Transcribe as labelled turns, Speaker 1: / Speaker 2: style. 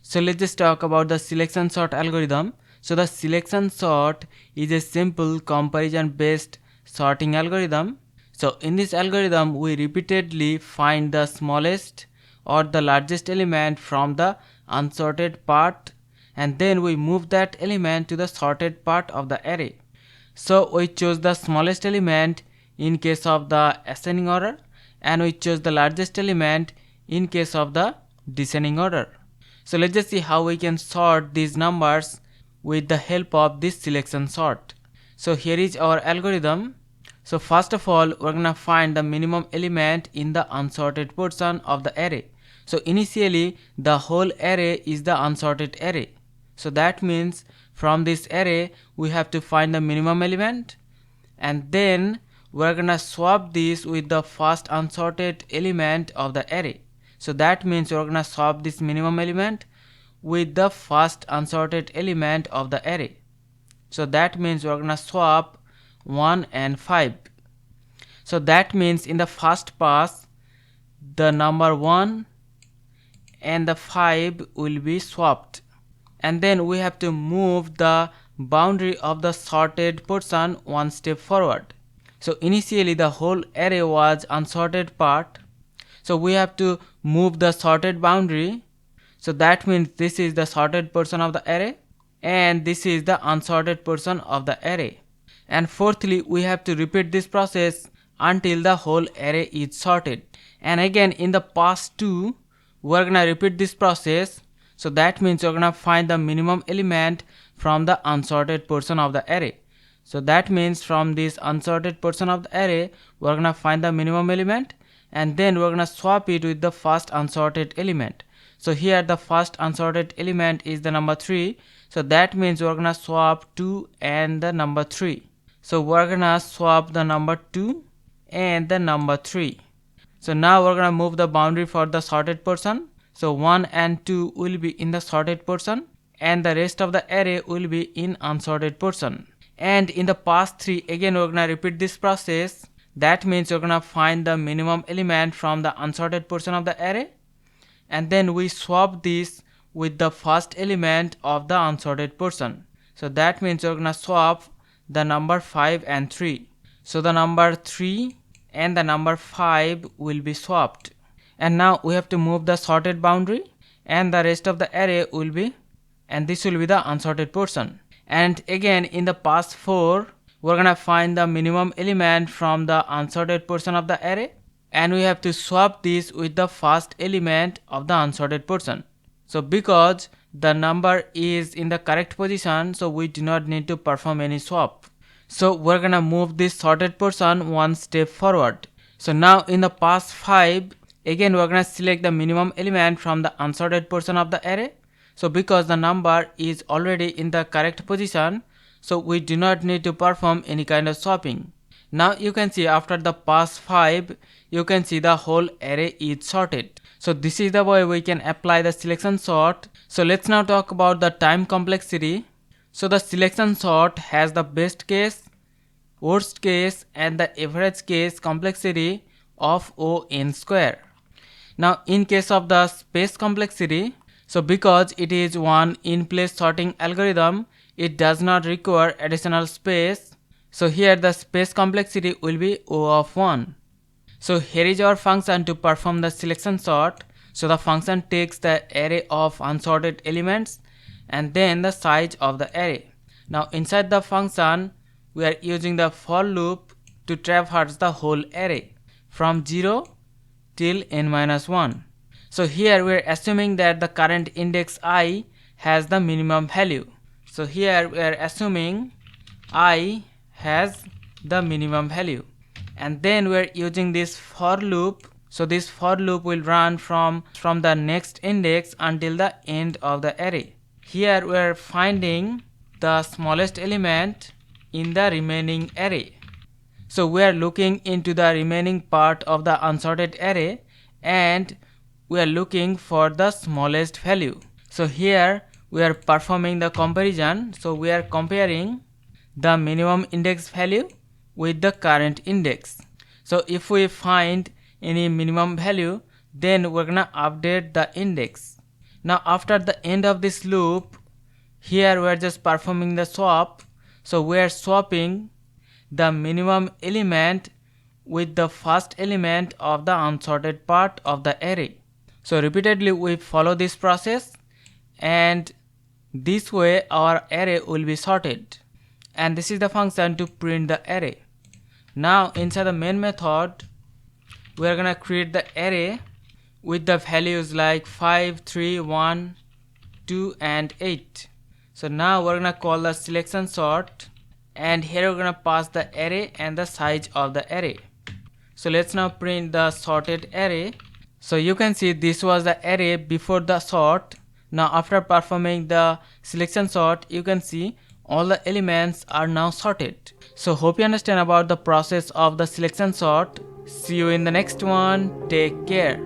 Speaker 1: So let's just talk about the selection sort algorithm. So the selection sort is a simple comparison based sorting algorithm. So in this algorithm we repeatedly find the smallest or the largest element from the unsorted part, and then we move that element to the sorted part of the array. So we choose the smallest element in case of the ascending order, and we choose the largest element in case of the descending order. So let's just see how we can sort these numbers with the help of this selection sort. So here is our algorithm. So first of all, we're gonna find the minimum element in the unsorted portion of the array. So initially the whole array is the unsorted array. So that means from this array we have to find the minimum element, and then we're gonna swap this with the first unsorted element of the array. So that means we're gonna swap this minimum element with the first unsorted element of the array. So that means we're gonna swap 1 and 5. So that means in the first pass the number 1 and the 5 will be swapped, and then we have to move the boundary of the sorted portion one step forward. So initially the whole array was unsorted part, so we have to move the sorted boundary. So that means this is the sorted portion of the array and this is the unsorted portion of the array. And fourthly, we have to repeat this process until the whole array is sorted. And again in the pass 2 we're gonna repeat this process. So that means we're gonna find the minimum element from the unsorted portion of the array. So that means from this unsorted portion of the array we're gonna find the minimum element, and then we're gonna swap it with the first unsorted element. So here the first unsorted element is the number 3. So that means we're gonna swap 2 and the number 3. So we're gonna swap the number 2 and the number 3. So now we're gonna move the boundary for the sorted portion. So 1 and 2 will be in the sorted portion and the rest of the array will be in unsorted portion. And in the pass 3 again we're gonna repeat this process. That means we're gonna find the minimum element from the unsorted portion of the array, and then we swap this with the first element of the unsorted portion. So that means we're gonna swap the number 5 and 3. So the number 3 and the number 5 will be swapped, and now we have to move the sorted boundary and the rest of the array will be, and this will be the unsorted portion. And again in the pass 4 we're gonna find the minimum element from the unsorted portion of the array, and we have to swap this with the first element of the unsorted portion. So because the number is in the correct position, so we do not need to perform any swap. So we're gonna move this sorted portion one step forward. So now in the pass 5 again we're gonna select the minimum element from the unsorted portion of the array. So because the number is already in the correct position, so we do not need to perform any kind of swapping. Now you can see after the pass 5 you can see the whole array is sorted. So this is the way we can apply the selection sort. So let's now talk about the time complexity. So the selection sort has the best case, worst case and the average case complexity of O(n) square. Now in case of the space complexity, so because it is one in-place sorting algorithm, it does not require additional space. So here the space complexity will be O(1). So here is our function to perform the selection sort. So the function takes the array of unsorted elements and then the size of the array. Now inside the function we are using the for loop to traverse the whole array from 0 till n-1. So here we are assuming that the current index I has the minimum value. So here we are assuming I has the minimum value, and then we are using this for loop. So this for loop will run from the next index until the end of the array. Here we are finding the smallest element in the remaining array. So we are looking into the remaining part of the unsorted array and we are looking for the smallest value. So here we are performing the comparison. So we are comparing the minimum index value with the current index. So if we find any minimum value, then we're gonna update the index. Now after the end of this loop, here we are just performing the swap. So we are swapping the minimum element with the first element of the unsorted part of the array. So repeatedly we follow this process, and this way our array will be sorted. And this is the function to print the array. Now inside the main method, we are gonna create the array with the values like 5, 3, 1, 2 and 8. So now we're gonna call the selection sort, and here we're gonna pass the array and the size of the array. So let's now print the sorted array. So you can see this was the array before the sort. Now after performing the selection sort, you can see all the elements are now sorted. So hope you understand about the process of the selection sort. See you in the next one. Take care.